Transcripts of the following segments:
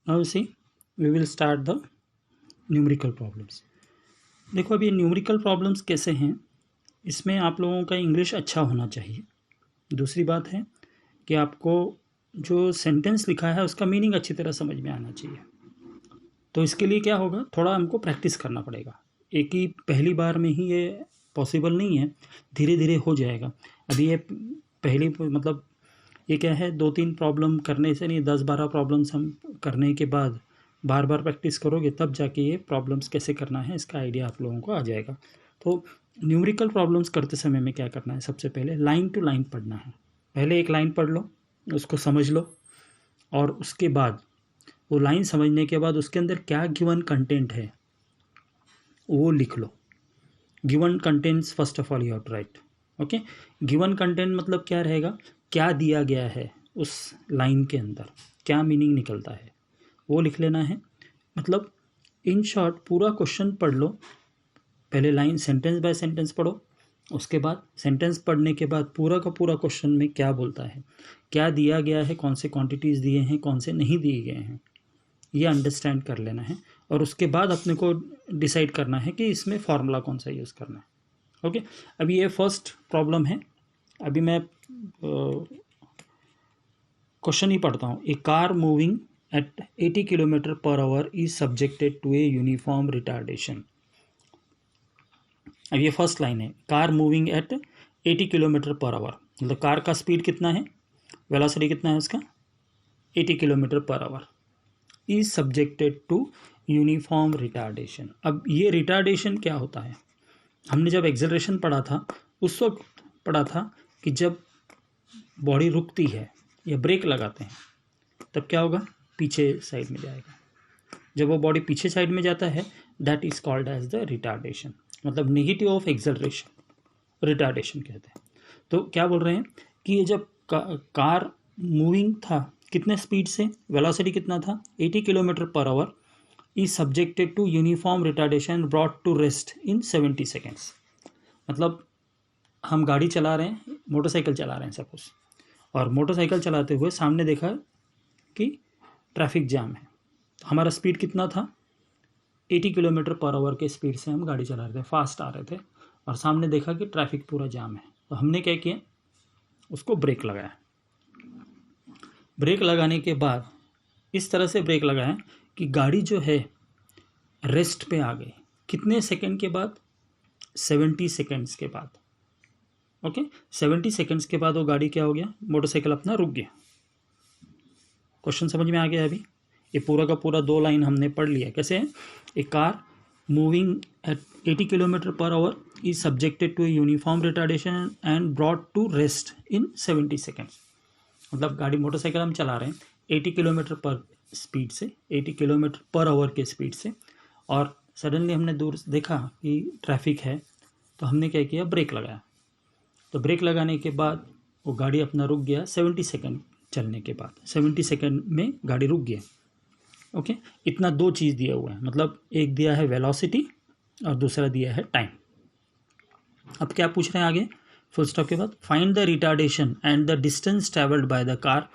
Now see we will start the numerical problems. देखो अभी numerical problems कैसे हैं, इसमें आप लोगों का इंग्लिश अच्छा होना चाहिए। दूसरी बात है कि आपको जो सेंटेंस लिखा है उसका मीनिंग अच्छी तरह समझ में आना चाहिए। तो इसके लिए क्या होगा, थोड़ा हमको प्रैक्टिस करना पड़ेगा। एक ही पहली बार में ही ये पॉसिबल नहीं है, धीरे धीरे हो जाएगा। अभी ये पहली मतलब ये क्या है, 2-3 प्रॉब्लम करने से नहीं, 10-12 प्रॉब्लम्स हम करने के बाद बार बार प्रैक्टिस करोगे तब जाके ये प्रॉब्लम्स कैसे करना है इसका आइडिया आप लोगों को आ जाएगा। तो न्यूमेरिकल प्रॉब्लम्स करते समय में क्या करना है, सबसे पहले लाइन टू लाइन पढ़ना है। पहले एक लाइन पढ़ लो, उसको समझ लो, और उसके बाद वो लाइन समझने के बाद उसके अंदर क्या गिवन कंटेंट है वो लिख लो। Given contents first of all you have to write. Okay, given content मतलब क्या रहेगा, क्या दिया गया है उस लाइन के अंदर, क्या मीनिंग निकलता है वो लिख लेना है। मतलब इन शॉर्ट पूरा क्वेश्चन पढ़ लो, पहले लाइन सेंटेंस बाय सेंटेंस पढ़ो, उसके बाद सेंटेंस पढ़ने के बाद पूरा का पूरा क्वेश्चन में क्या बोलता है, क्या दिया गया है, कौन से क्वांटिटीज़ दिए हैं, कौन से नहीं दिए गए हैं, ये अंडरस्टैंड कर लेना है। और उसके बाद अपने को डिसाइड करना है कि इसमें फार्मूला कौन सा यूज़ करना है। ओके, अभी ये फर्स्ट प्रॉब्लम है। अभी मैं क्वेश्चन ही पढ़ता हूँ। A car moving at 80 kilometre per hour is subjected to a uniform retardation. अब ये फर्स्ट लाइन है, car moving at 80 kilometre per hour, मतलब कार का स्पीड कितना है, वेलोसिटी कितना है उसका, 80 kilometre per hour, is subjected to uniform retardation. अब ये रिटार्डेशन क्या होता है, हमने जब एक्सेलरेशन पढ़ा था उस वक्त पढ़ा था कि जब बॉडी रुकती है या ब्रेक लगाते हैं तब क्या होगा, पीछे साइड में जाएगा। जब वो बॉडी पीछे साइड में जाता है that is called as the retardation, मतलब नेगेटिव ऑफ एक्सेलरेशन रिटार्डेशन कहते हैं। तो क्या बोल रहे हैं कि ये जब कार मूविंग था कितने स्पीड से, वेलोसिटी कितना था, 80 kilometre per hour, is subjected to uniform retardation brought to rest in 70 seconds. मतलब हम गाड़ी चला रहे हैं, मोटरसाइकिल चला रहे हैं सपोज, और मोटरसाइकिल चलाते हुए सामने देखा कि ट्रैफिक जाम है। तो हमारा स्पीड कितना था, 80 किलोमीटर पर आवर के स्पीड से हम गाड़ी चला रहे थे, फास्ट आ रहे थे, और सामने देखा कि ट्रैफिक पूरा जाम है। तो हमने क्या किया, उसको ब्रेक लगाया। ब्रेक लगाने के बाद इस तरह से ब्रेक लगाया कि गाड़ी जो है रेस्ट पे आ गई। कितने सेकंड के बाद, 70 सेकंड्स के बाद। ओके, 70 सेकंड्स के बाद वो गाड़ी क्या हो गया, मोटरसाइकिल अपना रुक गया। क्वेश्चन समझ में आ गया। अभी ये पूरा का पूरा 2 लाइन हमने पढ़ लिया। कैसे है, a car moving at 80 kilometre per hour is subjected to uniform retardation and brought to rest in 70 seconds. मतलब गाड़ी मोटरसाइकिल हम चला रहे हैं 80 किलोमीटर पर स्पीड से, 80 किलोमीटर पर आवर के स्पीड से, और सडनली हमने दूर देखा कि ट्रैफिक है, तो हमने क्या किया, ब्रेक लगाया। तो ब्रेक लगाने के बाद वो गाड़ी अपना रुक गया। 70 सेकंड चलने के बाद 70 सेकंड में गाड़ी रुक गया। ओके, इतना 2 चीज़ दिया हुआ है, मतलब एक दिया है वेलोसिटी और दूसरा दिया है टाइम। अब क्या पूछ रहे हैं आगे, फुल स्टॉप के बाद, find the retardation and the distance travelled by the car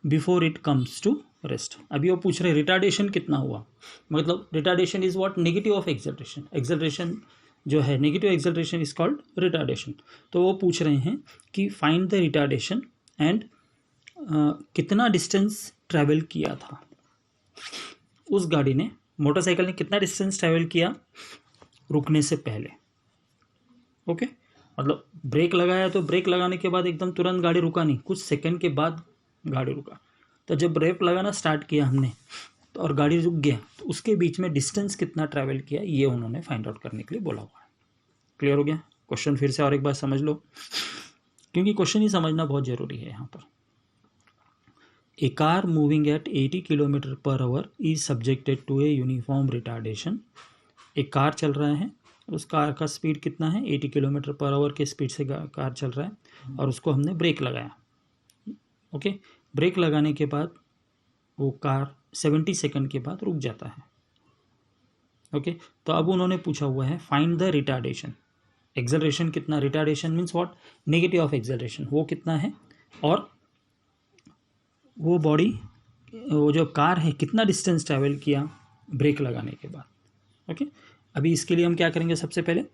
before it comes to rest. अभी वो पूछ रहे हैं रिटार्डेशन कितना हुआ, मतलब retardation is what, negative of acceleration. Acceleration जो है negative acceleration is called retardation. तो वो पूछ रहे हैं कि फाइंड द रिटार्डेशन एंड कितना डिस्टेंस ट्रैवल किया था उस गाड़ी ने, मोटरसाइकिल ने कितना डिस्टेंस ट्रैवल किया रुकने से पहले। ओके, मतलब ब्रेक लगाया तो ब्रेक लगाने के बाद एकदम तुरंत गाड़ी रुका नहीं, कुछ सेकंड के बाद गाड़ी रुका। तो जब ब्रेक लगाना स्टार्ट किया हमने तो और गाड़ी रुक गया, तो उसके बीच में डिस्टेंस कितना ट्रैवल किया ये उन्होंने फाइंड आउट करने के लिए बोला हुआ है। क्लियर हो गया क्वेश्चन, फिर से और एक बार समझ लो, क्योंकि क्वेश्चन ही समझना बहुत ज़रूरी है यहाँ पर। A car moving at 80 kilometre per hour is subjected to a uniform retardation. एक कार चल रहा है, उस कार का स्पीड कितना है, 80 किलोमीटर पर आवर के स्पीड से कार चल रहा है, और उसको हमने ब्रेक लगाया। ओके, ब्रेक लगाने के बाद वो कार 70 सेकंड के बाद रुक जाता है। ओके, तो अब उन्होंने पूछा हुआ है फाइंड द रिटार्डेशन, एक्सेलरेशन कितना, retardation means what, negative of acceleration, वो कितना है, और वो बॉडी वो जो कार है कितना डिस्टेंस ट्रैवल किया ब्रेक लगाने के बाद। ओके, अभी इसके लिए हम क्या करेंगे, सबसे पहले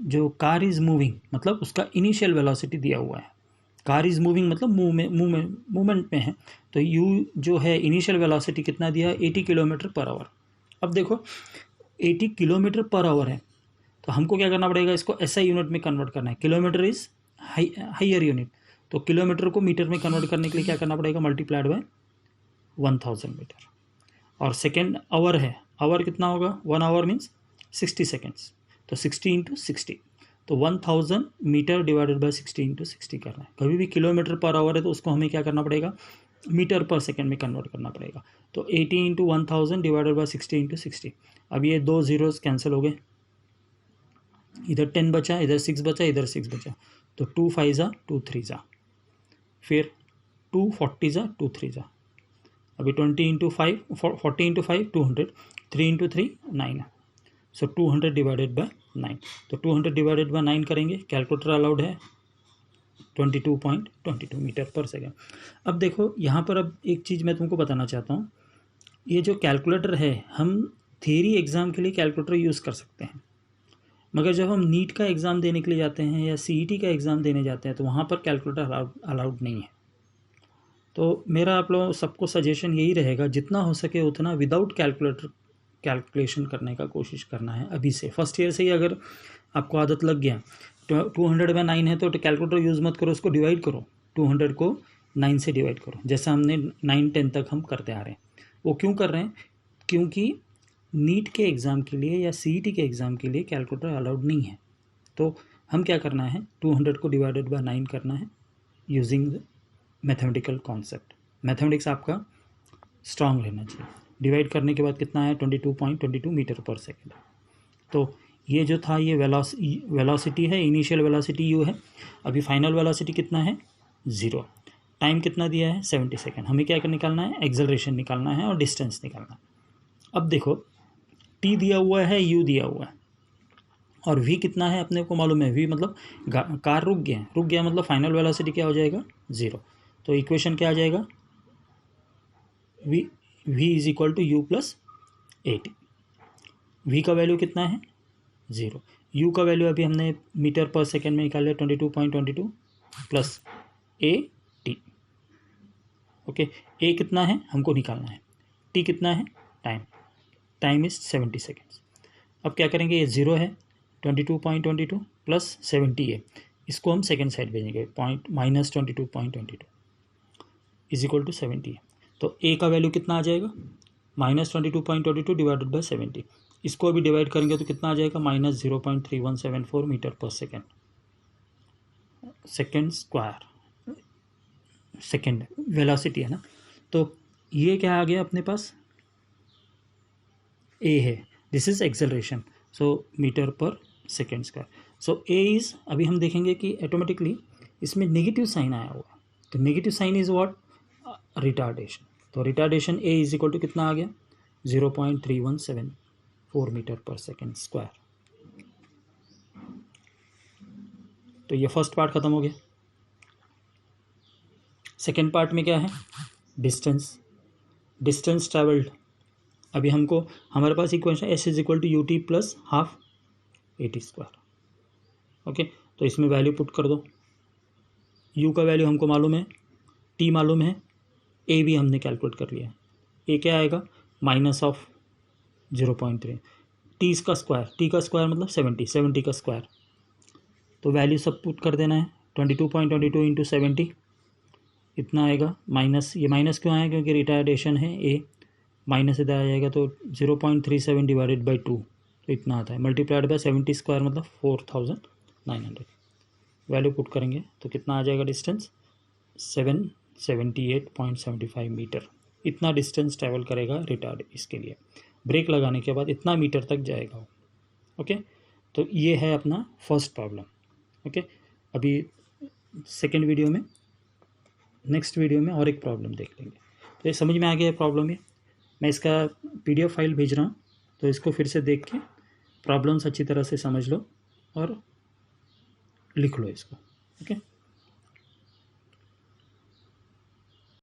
जो कार इज़ मूविंग मतलब उसका इनिशियल वेलोसिटी दिया हुआ है। कार इज़ मूविंग मतलब मूवमेंट में है, तो यू जो है इनिशियल वेलोसिटी कितना दिया है, 80 किलोमीटर पर आवर। अब देखो 80 किलोमीटर पर आवर है, तो हमको क्या करना पड़ेगा, इसको एसआई यूनिट में कन्वर्ट करना है। किलोमीटर इज़ हाइयर यूनिट, तो किलोमीटर को मीटर में कन्वर्ट करने के लिए क्या करना पड़ेगा, मल्टीप्लाइड बाय 1000 मीटर। और सेकेंड आवर है, आवर कितना होगा, 1 आवर मीन्स 60 सेकेंड्स, तो 60 इंटू 60, तो 1000 मीटर डिवाइडेड बाय 60 इंटू 60 करना है। कभी भी किलोमीटर पर आवर है तो उसको हमें क्या करना पड़ेगा, मीटर पर सेकेंड में कन्वर्ट करना पड़ेगा। तो 80 इंटू 1000 डिवाइडेड बाय 60 इंटू 60। अब ये 2 जीरोस कैंसिल हो गए, इधर 10 बचा, इधर 6 बचा, इधर 6 बचा, तो 2 5 जा 2 3 जा, फिर 2 40 जा 2 3 जा, अभी 20 into 5 40 into 5 200, 3 into 3 9, so 200 divided by 9। तो 200 डिवाइडेड बाय 9 करेंगे, कैलकुलेटर अलाउड है, 22.22 मीटर पर सेकेंड। अब देखो यहाँ पर अब एक चीज़ मैं तुमको बताना चाहता हूँ, ये जो कैलकुलेटर है हम थियरी एग्ज़ाम के लिए कैलकुलेटर यूज़ कर सकते हैं, मगर जब हम नीट का एग्ज़ाम देने के लिए जाते हैं या सीईटी का एग्ज़ाम देने जाते हैं तो वहाँ पर कैलकुलेटर अलाउड नहीं है। तो मेरा आप लोगों सबको सजेशन यही रहेगा, जितना हो सके उतना विदाउट कैलकुलेटर कैलकुलेशन करने का कोशिश करना है अभी से। फर्स्ट ईयर से ही अगर आपको आदत लग गया, 200 बाय 9 है तो कैलकुलेटर यूज़ मत करो, उसको डिवाइड करो, 200 को 9 से डिवाइड करो, जैसा हमने 9 10 तक हम करते आ रहे हैं। वो क्यों कर रहे हैं, क्योंकि नीट के एग्ज़ाम के लिए या सीईटी के एग्ज़ाम के लिए कैलकुलेटर अलाउड नहीं है। तो हम क्या करना है, 200 को डिवाइडेड बाय 9 करना है यूजिंग मैथमेटिकल कॉन्सेप्ट। मैथमेटिक्स आपका स्ट्रांग रहना चाहिए। डिवाइड करने के बाद कितना है, 22.22 मीटर पर सेकेंड। तो ये जो था ये वेलोसिटी है, इनिशियल वेलोसिटी यू है। अभी फाइनल वेलोसिटी कितना है, 0। टाइम कितना दिया है, 70 सेकेंड। हमें क्या निकालना है, एक्सेलरेशन निकालना है और डिस्टेंस निकालना है। अब देखो टी दिया हुआ है, यू दिया हुआ है, और वी कितना है अपने को मालूम है, वी मतलब कार रुक गया मतलब फाइनल वेलोसिटी क्या हो जाएगा, 0। तो इक्वेशन क्या आ जाएगा, v is equal to u plus a t. V का वैल्यू कितना है, 0। यू का वैल्यू अभी हमने मीटर पर सेकेंड में निकाल लिया, 22.22 प्लस ए टी। ओके, ए कितना है हमको निकालना है, टी कितना है, टाइम इज 70 सेकेंड्स। अब क्या करेंगे, ये 0 है, 22.22 प्लस 70 है, इसको हम सेकेंड साइड भेजेंगे, माइनस 22.22 इज इक्वल टू 70 है। तो ए का वैल्यू कितना आ जाएगा, -22.22 डिवाइडेड बाय 70। इसको अभी डिवाइड करेंगे तो कितना आ जाएगा, -0.3174 metre per second, second square, second velocity है ना। तो ये क्या आ गया अपने पास, ए है, this is acceleration, so metre per second square. So a is, अभी हम देखेंगे कि ऑटोमेटिकली इसमें नेगेटिव साइन आया हुआ, तो negative sign is what, retardation. तो retardation a is equal to कितना आ गया, 0.3174 मीटर पर सेकेंड स्क्वायर। तो ये फर्स्ट पार्ट खत्म हो गया। सेकेंड पार्ट में क्या है, डिस्टेंस ट्रैवल्ड। अभी हमको हमारे पास equation s is equal to u t plus half a t square. Okay, तो इसमें वैल्यू पुट कर दो, यू का वैल्यू हमको मालूम है, टी मालूम है, ए भी हमने कैलकुलेट कर लिया है। ए क्या आएगा, माइनस ऑफ 0.3, टी का स्क्वायर मतलब 70 का स्क्वायर। तो वैल्यू सब पुट कर देना है, 22.22 इंटू 70 इतना आएगा, माइनस, ये माइनस क्यों आया, क्योंकि रिटार्डेशन है ए, माइनस इधर आ जाएगा, तो 0.37 डिवाइडेड बाई 2, तो इतना आता है, मल्टीप्लाइड बाय 70 स्क्वायर मतलब 4900। वैल्यू पुट करेंगे तो कितना आ जाएगा, डिस्टेंस 778.75 मीटर। इतना डिस्टेंस ट्रैवल करेगा रिटार्ड, इसके लिए ब्रेक लगाने के बाद इतना मीटर तक जाएगा। ओके, तो ये है अपना फर्स्ट प्रॉब्लम। ओके, अभी सेकेंड वीडियो में, नेक्स्ट वीडियो में और एक प्रॉब्लम देख लेंगे। तो ये समझ में आ गया प्रॉब्लम, ये मैं इसका PDF फाइल भेज रहा हूँ, तो इसको फिर से देख के प्रॉब्लम्स अच्छी तरह से समझ लो और लिख लो इसको। ओके।